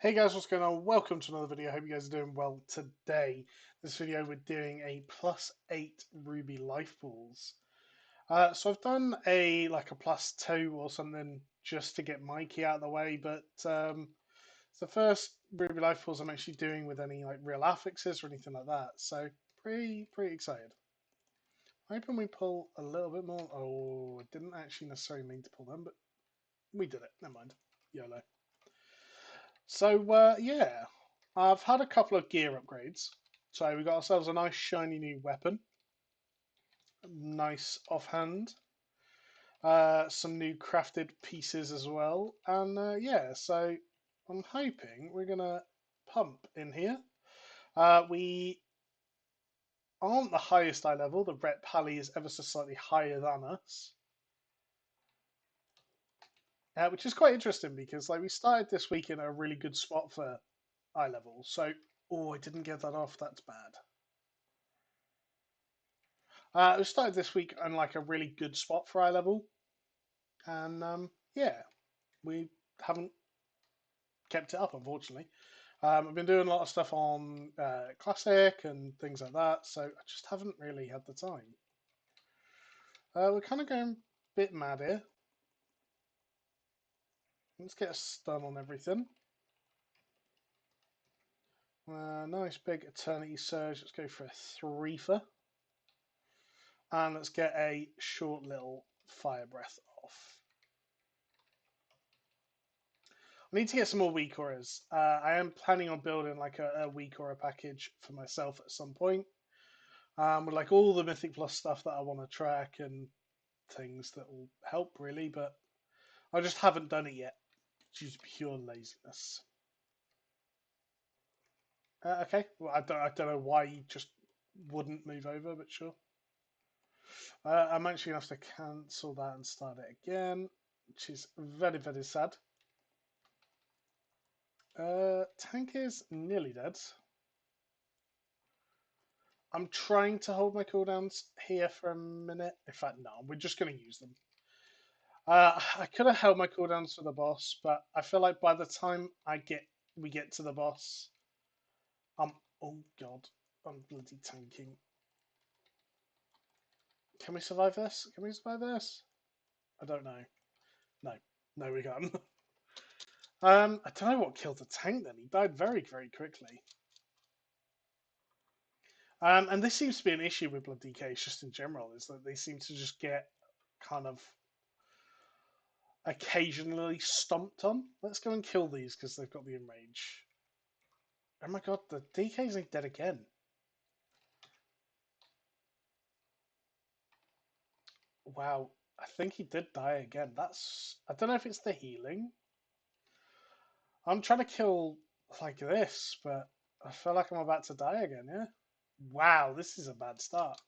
Hey guys, what's going on? Welcome to another video. Hope you guys are doing well today. This video we're doing a +8 ruby life pools. So I've done a +2 or something just to get Mikey out of the way, but it's the first ruby life pools I'm actually doing with any real affixes or anything like that. So pretty excited. Hoping we pull a little bit more. Oh, I didn't actually necessarily mean to pull them, but we did it. Never mind. YOLO. So yeah, I've had a couple of gear upgrades. So we got ourselves a nice shiny new weapon, nice offhand, some new crafted pieces as well, and yeah. So I'm hoping we're gonna pump in here. We aren't the highest eye level. The Ret Pally is ever so slightly higher than us, which is quite interesting because we started this week in a really good spot for eye level. So oh, I didn't get that off. That's bad. We started this week on a really good spot for eye level, and yeah, we haven't kept it up, unfortunately. I've been doing a lot of stuff on Classic and things like that, so I just haven't really had the time. We're kind of going a bit mad here. Let's get a stun on everything. Nice big Eternity Surge. Let's go for a 3-fer. And let's get a short little Fire Breath off. I need to get some more weak auras. I am planning on building a weak aura package for myself at some point. With all the Mythic Plus stuff that I want to track and things that will help really, but I just haven't done it yet due to pure laziness. Okay, well I don't know why you just wouldn't move over, but sure. I'm actually gonna have to cancel that and start it again, which is very sad. Tank is nearly dead. I'm trying to hold my cooldowns here for a minute. In fact, no, we're just going to use them. I could have held my cooldowns for the boss, but I feel like by the time we get to the boss, oh god, I'm bloody tanking. Can we survive this? Can we survive this? I don't know. No, we can't. I don't know what killed the tank then. He died very quickly. And this seems to be an issue with Blood DKs just in general, is that they seem to just get kind of occasionally stomped on. Let's go and kill these because they've got the enrage. Oh my god, the DK's dead again. Wow, I think he did die again. I don't know if it's the healing. I'm trying to kill like this, but I feel like I'm about to die again, yeah? Wow, this is a bad start.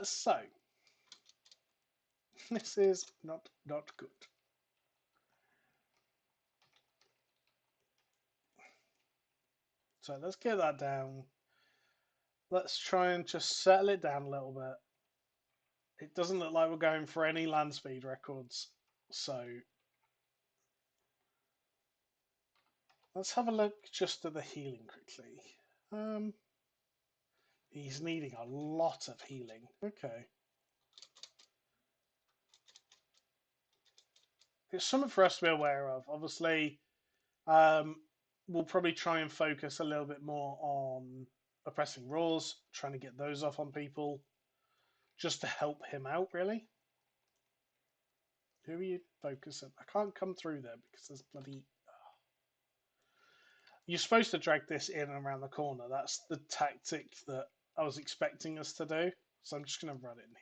So this is not good. So let's get that down. Let's try and just settle it down a little bit. It doesn't look like we're going for any land speed records. So let's have a look just at the healing quickly. He's needing a lot of healing. Okay. It's something for us to be aware of. Obviously, we'll probably try and focus a little bit more on oppressing roars, trying to get those off on people, just to help him out, really. Who are you focusing? I can't come through there because there's bloody... You're supposed to drag this in and around the corner. That's the tactic that I was expecting us to do. So I'm just going to run it in here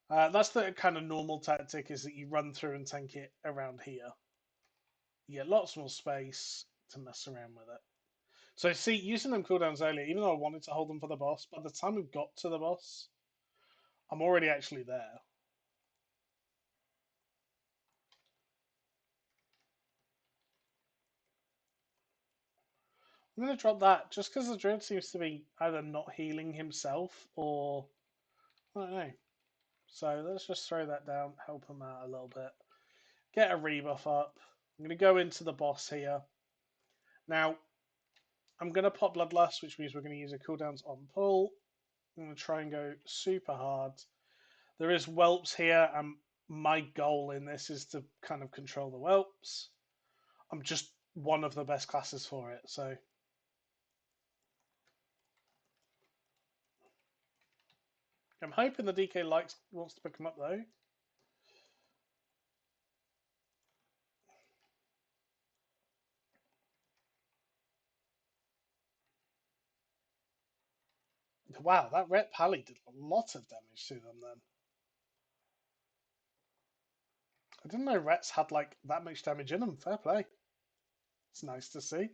now. That's the kind of normal tactic, is that you run through and tank it around here. You get lots more space to mess around with it. So see, using them cooldowns earlier, even though I wanted to hold them for the boss, by the time we've got to the boss, I'm already actually there. I'm going to drop that just because the Druid seems to be either not healing himself or... I don't know. So let's just throw that down, help him out a little bit. get a rebuff up. I'm going to go into the boss here. Now, I'm going to pop Bloodlust, which means we're going to use a cooldowns on pull. I'm going to try and go super hard. There is whelps here, and my goal in this is to kind of control the whelps. I'm just one of the best classes for it, so... I'm hoping the DK wants to pick him up, though. Wow, that Ret Pally did a lot of damage to them then. I didn't know Rets had like that much damage in them. Fair play. It's nice to see.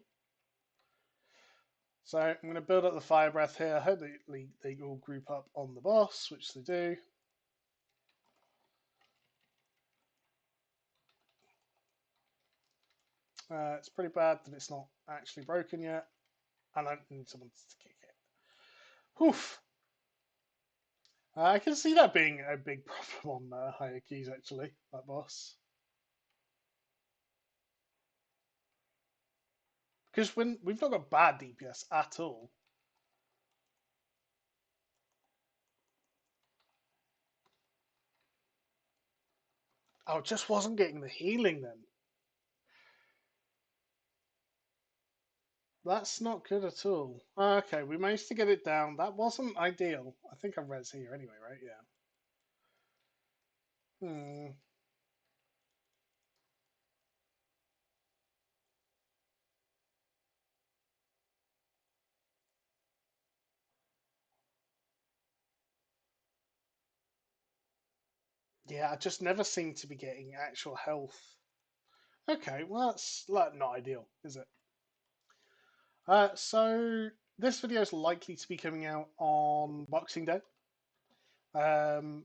So I'm going to build up the Fire Breath here. I hope they all group up on the boss, which they do. It's pretty bad that it's not actually broken yet. And I need someone to kick it. Oof. I can see that being a big problem on higher keys, actually, that boss. Because when we've not got bad DPS at all. Oh, just wasn't getting the healing then. That's not good at all. Okay, we managed to get it down. That wasn't ideal. I think I'm res here anyway, right? Yeah. Hmm. Yeah, I just never seem to be getting actual health. Okay, well that's like not ideal, is it? So this video is likely to be coming out on Boxing Day. I'm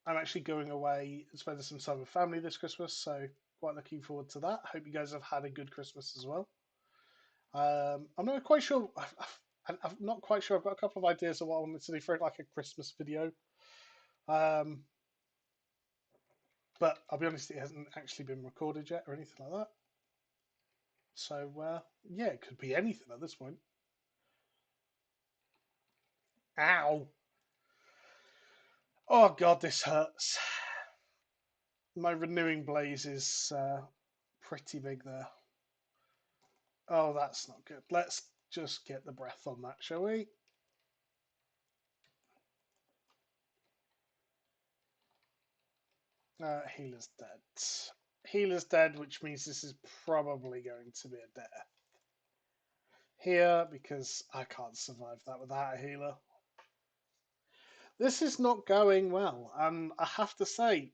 actually going away and spending some time with family this Christmas, so quite looking forward to that. Hope you guys have had a good Christmas as well. I'm not quite sure. I'm not quite sure. I've got a couple of ideas of what I wanted to do for like a Christmas video. But I'll be honest, it hasn't actually been recorded yet or anything like that. So yeah, it could be anything at this point. Ow! Oh god, this hurts. My renewing blaze is pretty big there. Oh, that's not good. Let's just get the breath on that, shall we? Healer's dead. Healer's dead, which means this is probably going to be a death here because I can't survive that without a healer. This is not going well, and I have to say,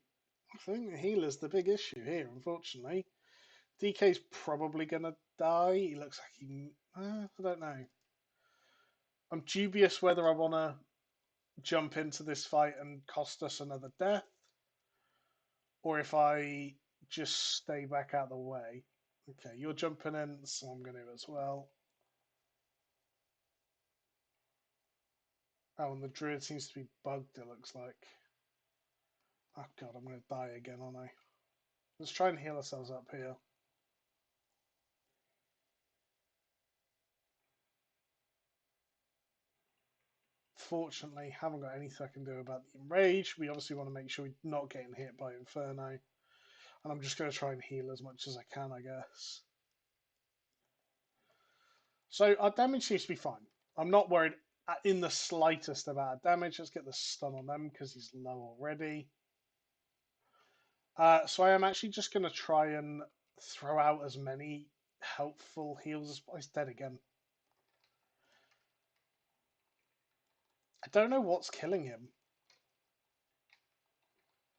I think the healer's the big issue here, unfortunately. DK's probably going to die. He looks like he... I don't know. I'm dubious whether I want to jump into this fight and cost us another death, or if I just stay back out of the way. Okay, you're jumping in, so I'm going to as well. Oh, and the druid seems to be bugged, it looks like. Oh god, I'm going to die again, aren't I? Let's try and heal ourselves up here. Fortunately, haven't got anything I can do about the enrage. We obviously want to make sure we're not getting hit by Inferno. And I'm just going to try and heal as much as I can, I guess. So our damage seems to be fine. I'm not worried in the slightest about damage. Let's get the stun on them because he's low already. So I am actually just going to try and throw out as many helpful heals as... He's dead again. I don't know what's killing him.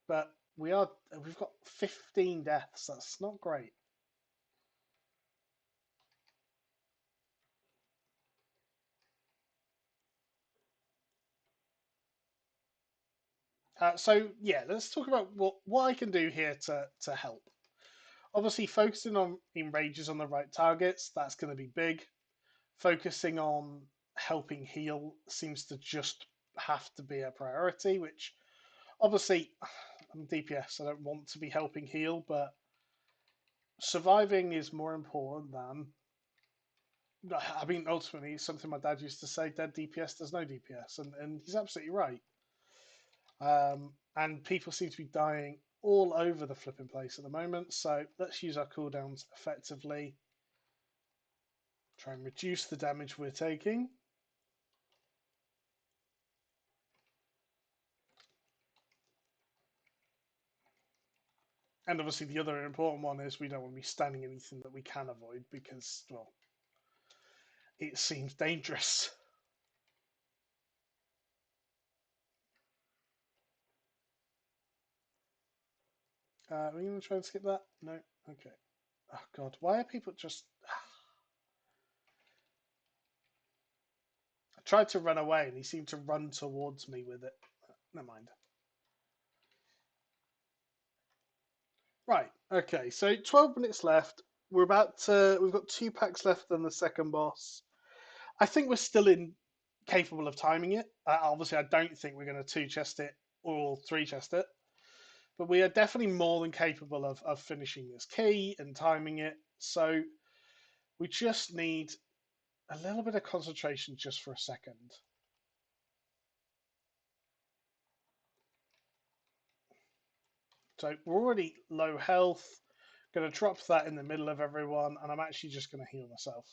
But we've got 15 deaths. That's not great. So yeah, let's talk about what I can do here to help. Obviously, focusing on enrages on the right targets, that's going to be big. Focusing on helping heal seems to just have to be a priority, which obviously I'm DPS, I don't want to be helping heal, but surviving is more important than. I mean, ultimately, it's something my dad used to say: "Dead DPS does no DPS," and he's absolutely right. And people seem to be dying all over the flipping place at the moment. So let's use our cooldowns effectively. Try and reduce the damage we're taking. And obviously, the other important one is we don't want to be standing anything that we can avoid because, well, it seems dangerous. Are we going to try and skip that? No? Okay. Oh, God. Why are people just. I tried to run away and he seemed to run towards me with it. Never mind. Right. Okay. So 12 minutes left. We've got 2 packs left on the second boss. I think we're still capable of timing it. Obviously, I don't think we're going to 2-chest it or 3-chest it. But we are definitely more than capable of finishing this key and timing it. So we just need a little bit of concentration just for a second. So we're already low health. Going to drop that in the middle of everyone, and I'm actually just going to heal myself.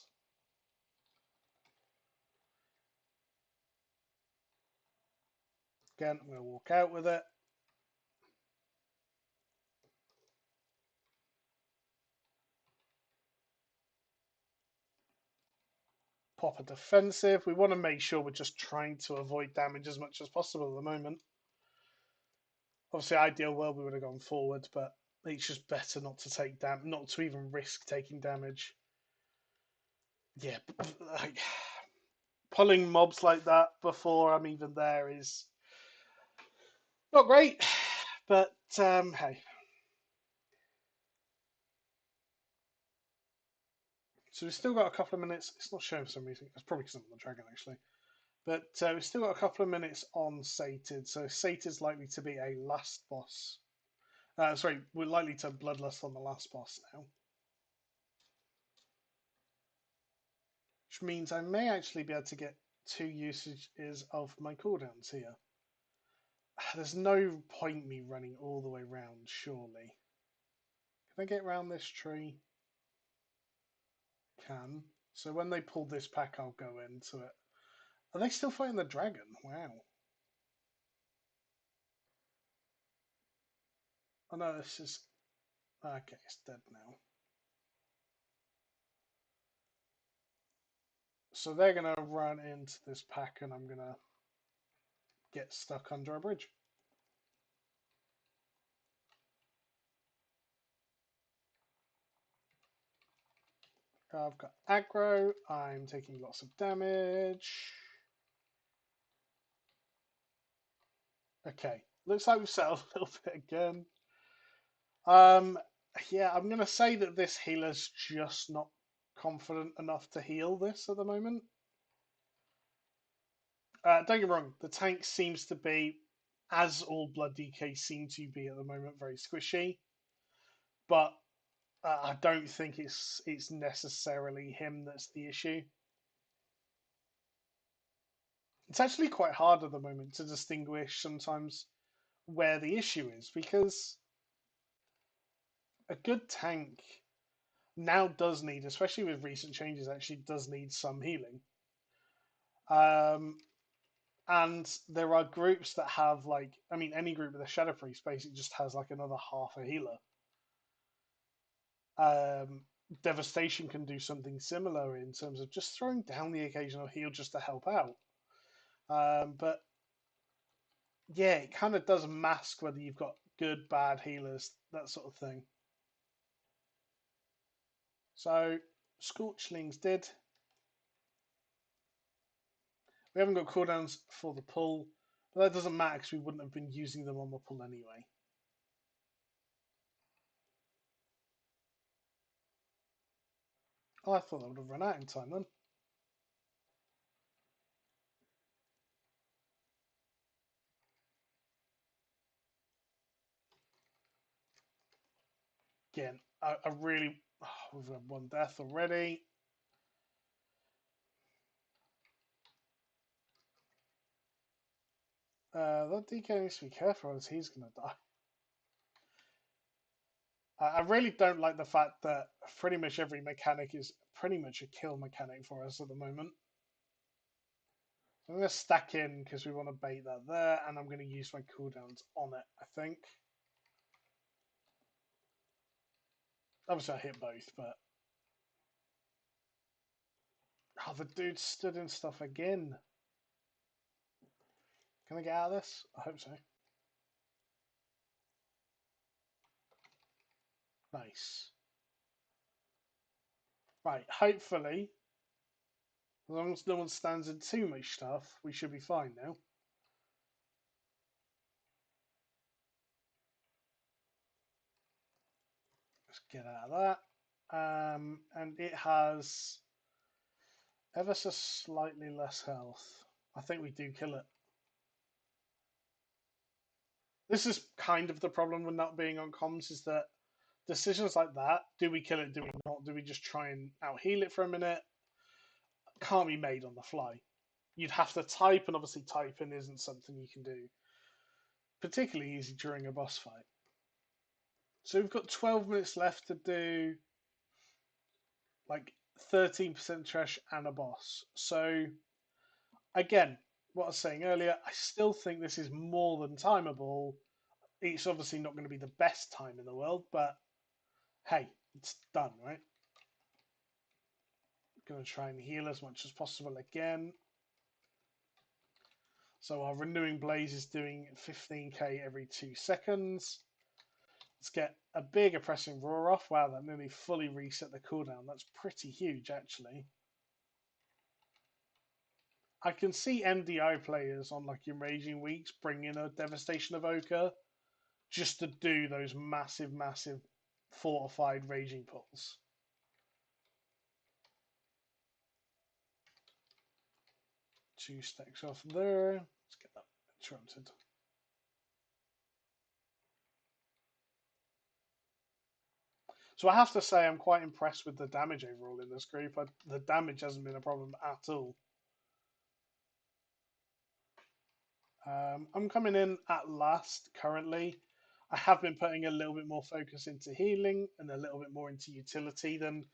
Again, I'm going to walk out with it. Pop a defensive. We want to make sure we're just trying to avoid damage as much as possible at the moment. Obviously, ideal world we would have gone forward, but it's just better not to take not to even risk taking damage. Yeah, like pulling mobs like that before I'm even there is not great. But hey. So we've still got a couple of minutes. It's not showing for some reason. It's probably because I'm on the dragon, actually. But we've still got a couple of minutes on Sated. So Sated's likely to be a last boss. Sorry, we're likely to bloodlust on the last boss now. Which means I may actually be able to get 2 usages of my cooldowns here. There's no point me running all the way round, surely. Can I get around this tree? Can. So when they pull this pack, I'll go into it. Are they still fighting the dragon? Wow. Oh no, this is... Okay, it's dead now. So they're going to run into this pack and I'm going to get stuck under a bridge. I've got aggro. I'm taking lots of damage. Okay, looks like we've settled a little bit again. Yeah, I'm going to say that this healer's just not confident enough to heal this at the moment. Don't get me wrong, the tank seems to be, as all blood DK seem to be at the moment, very squishy. But I don't think it's necessarily him that's the issue. It's actually quite hard at the moment to distinguish sometimes where the issue is because a good tank now does need, especially with recent changes, actually does need some healing. And there are groups that have any group with a Shadow Priest basically just has like another half a healer. Devastation can do something similar in terms of just throwing down the occasional heal just to help out. But yeah, it kind of does mask whether you've got good, bad healers, that sort of thing. So, Scorchlings did. We haven't got cooldowns for the pull, but that doesn't matter because we wouldn't have been using them on the pull anyway. Oh, I thought that would have run out in time then. Again, I really... Oh, we've had one death already. That DK needs to be careful as he's going to die. I really don't like the fact that pretty much every mechanic is pretty much a kill mechanic for us at the moment. So I'm going to stack in because we want to bait that there, and I'm going to use my cooldowns on it, I think. Obviously I hit both, but... Oh, the dude stood in stuff again. Can I get out of this? I hope so. Nice. Right, hopefully, as long as no one stands in too much stuff, we should be fine now. Let's get out of that. And it has ever so slightly less health. I think we do kill it. This is kind of the problem with not being on comms, is that decisions like that, do we kill it, do we not, do we just try and out heal it for a minute, can't be made on the fly. You'd have to type, and obviously typing isn't something you can do particularly easy during a boss fight. So we've got 12 minutes left to do like 13% trash and a boss. So again, what I was saying earlier, I still think this is more than timeable. It's obviously not going to be the best time in the world, but hey, it's done, right? Going to try and heal as much as possible again. So our renewing blaze is doing 15k every 2 seconds. Let's get a big oppressing roar off. Wow, that nearly fully reset the cooldown. That's pretty huge, actually. I can see MDI players on like Enraging Weeks bring in a Devastation Evoker just to do those massive, massive fortified raging pulls. Two stacks off there. Let's get that interrupted. So I have to say I'm quite impressed with the damage overall in this group. The damage hasn't been a problem at all. I'm coming in at last currently. I have been putting a little bit more focus into healing and a little bit more into utility than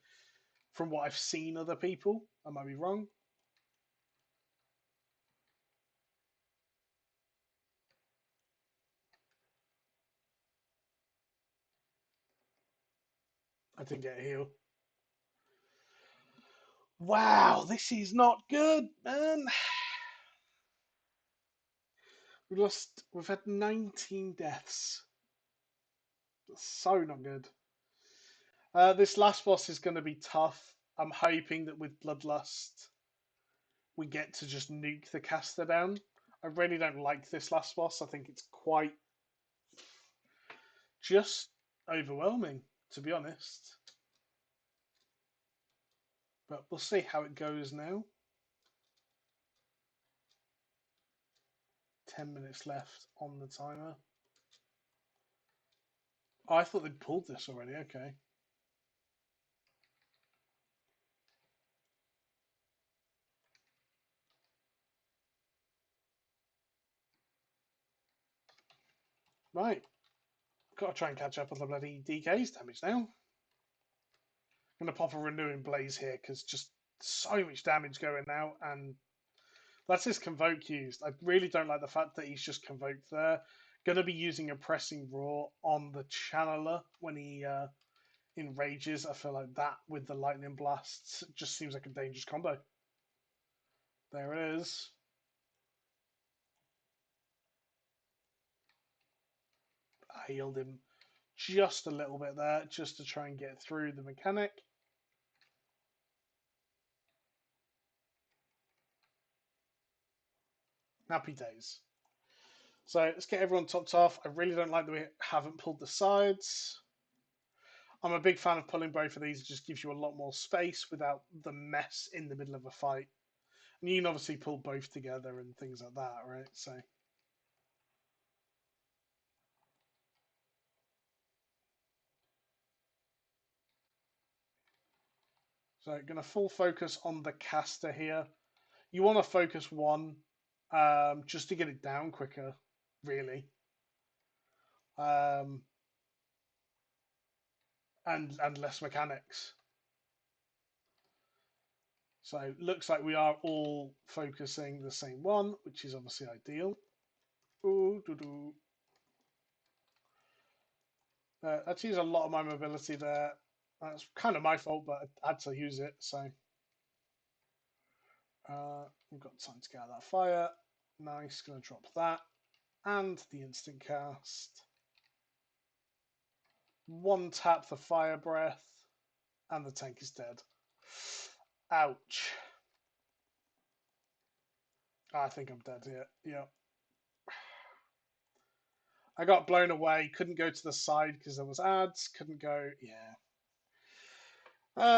from what I've seen other people. I might be wrong. I didn't get a heal. Wow, this is not good, man. We've had 19 deaths. That's so not good. This last boss is going to be tough. I'm hoping that with Bloodlust, we get to just nuke the caster down. I really don't like this last boss. I think it's quite just overwhelming, to be honest. But we'll see how it goes now. 10 minutes left on the timer. Oh, I thought they'd pulled this already. Okay. Right. Got to try and catch up on the bloody DK's damage now. I'm going to pop a renewing blaze here because just so much damage going out, and that's his convoke used. I really don't like the fact that he's just convoked there. Going to be using a pressing roar on the channeler when he enrages. I feel like that with the lightning blasts just seems like a dangerous combo. There it is. I healed him just a little bit there, just to try and get through the mechanic. Happy days. So let's get everyone topped off. I really don't like that we haven't pulled the sides. I'm a big fan of pulling both of these. It just gives you a lot more space without the mess in the middle of a fight. And you can obviously pull both together and things like that, right? So So going to full focus on the caster here. You want to focus one just to get it down quicker, really. And less mechanics. So looks like we are all focusing the same one, which is obviously ideal. Ooh, doo -doo. That's used a lot of my mobility there. That's kind of my fault, but I had to use it. So we've got time to get out of that fire. Nice, going to drop that. And the instant cast. One tap the fire breath. And the tank is dead. Ouch. I think I'm dead here. Yeah. I got blown away. Couldn't go to the side because there was ads. Couldn't go. Yeah.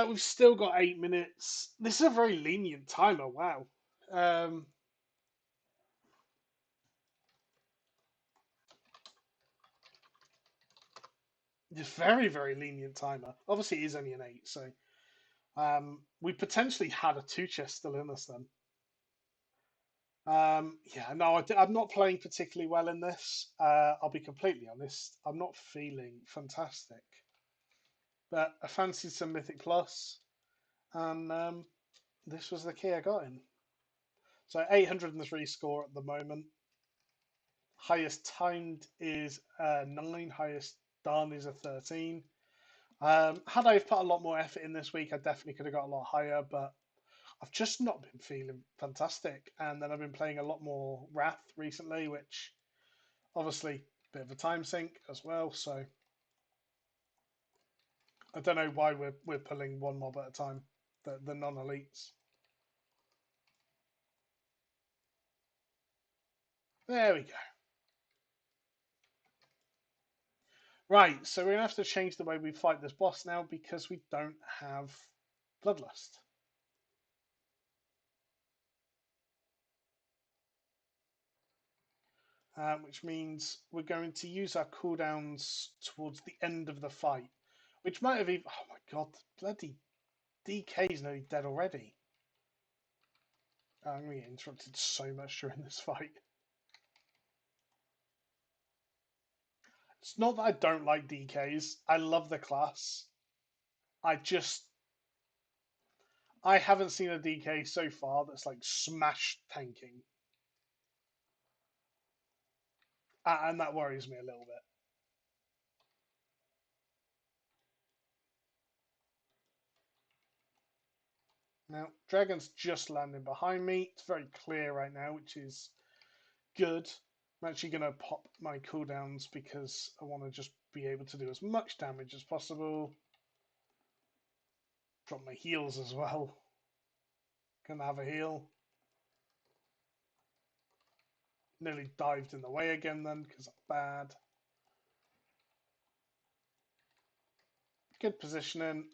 We've still got 8 minutes. This is a very lenient timer. Wow. Just very, very lenient timer. Obviously, it is only an 8, so we potentially had a 2 chest still in us then. Yeah, no, I'm not playing particularly well in this. I'll be completely honest. I'm not feeling fantastic. But I fancied some Mythic Plus, and this was the key I got in. So 803 score at the moment. Highest timed is 9. Highest done is a 13. Had I put a lot more effort in this week, I definitely could have got a lot higher, but I've just not been feeling fantastic. And then I've been playing a lot more Wrath recently, which obviously a bit of a time sink as well. So I don't know why we're pulling one mob at a time, the non-elites. There we go. Right, so we're going to have to change the way we fight this boss now because we don't have Bloodlust. Which means we're going to use our cooldowns towards the end of the fight. Which might have even... Oh my god, bloody DK is nearly dead already. I'm going to get interrupted so much during this fight. It's not that I don't like DKs. I love the class. I haven't seen a DK so far that's like smash tanking. And that worries me a little bit. Now, Dragon's just landing behind me. It's very clear right now, which is good. I'm actually going to pop my cooldowns because I want to just be able to do as much damage as possible. Drop my heals as well. Can I have a heal? Nearly dived in the way again then because I'm bad. Good positioning.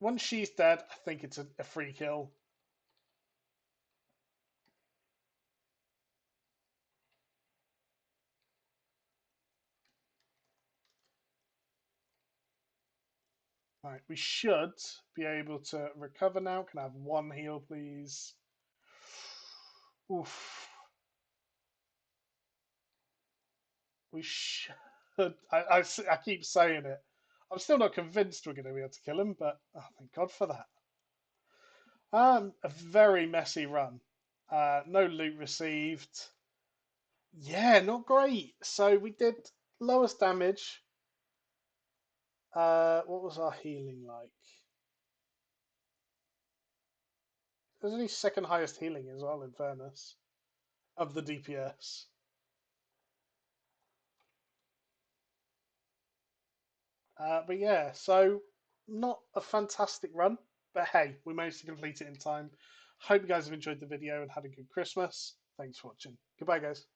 Once she's dead, I think it's a free kill. Right, we should be able to recover now. Can I have one heal, please? Oof. We should. I keep saying it. I'm still not convinced we're going to be able to kill him, but oh, thank God for that. A very messy run. No loot received. Yeah, not great. So we did lowest damage. What was our healing like? It was only second highest healing as well, in fairness, of the DPS. But yeah, so not a fantastic run, but hey, we managed to complete it in time. Hope you guys have enjoyed the video and had a good Christmas. Thanks for watching. Goodbye, guys.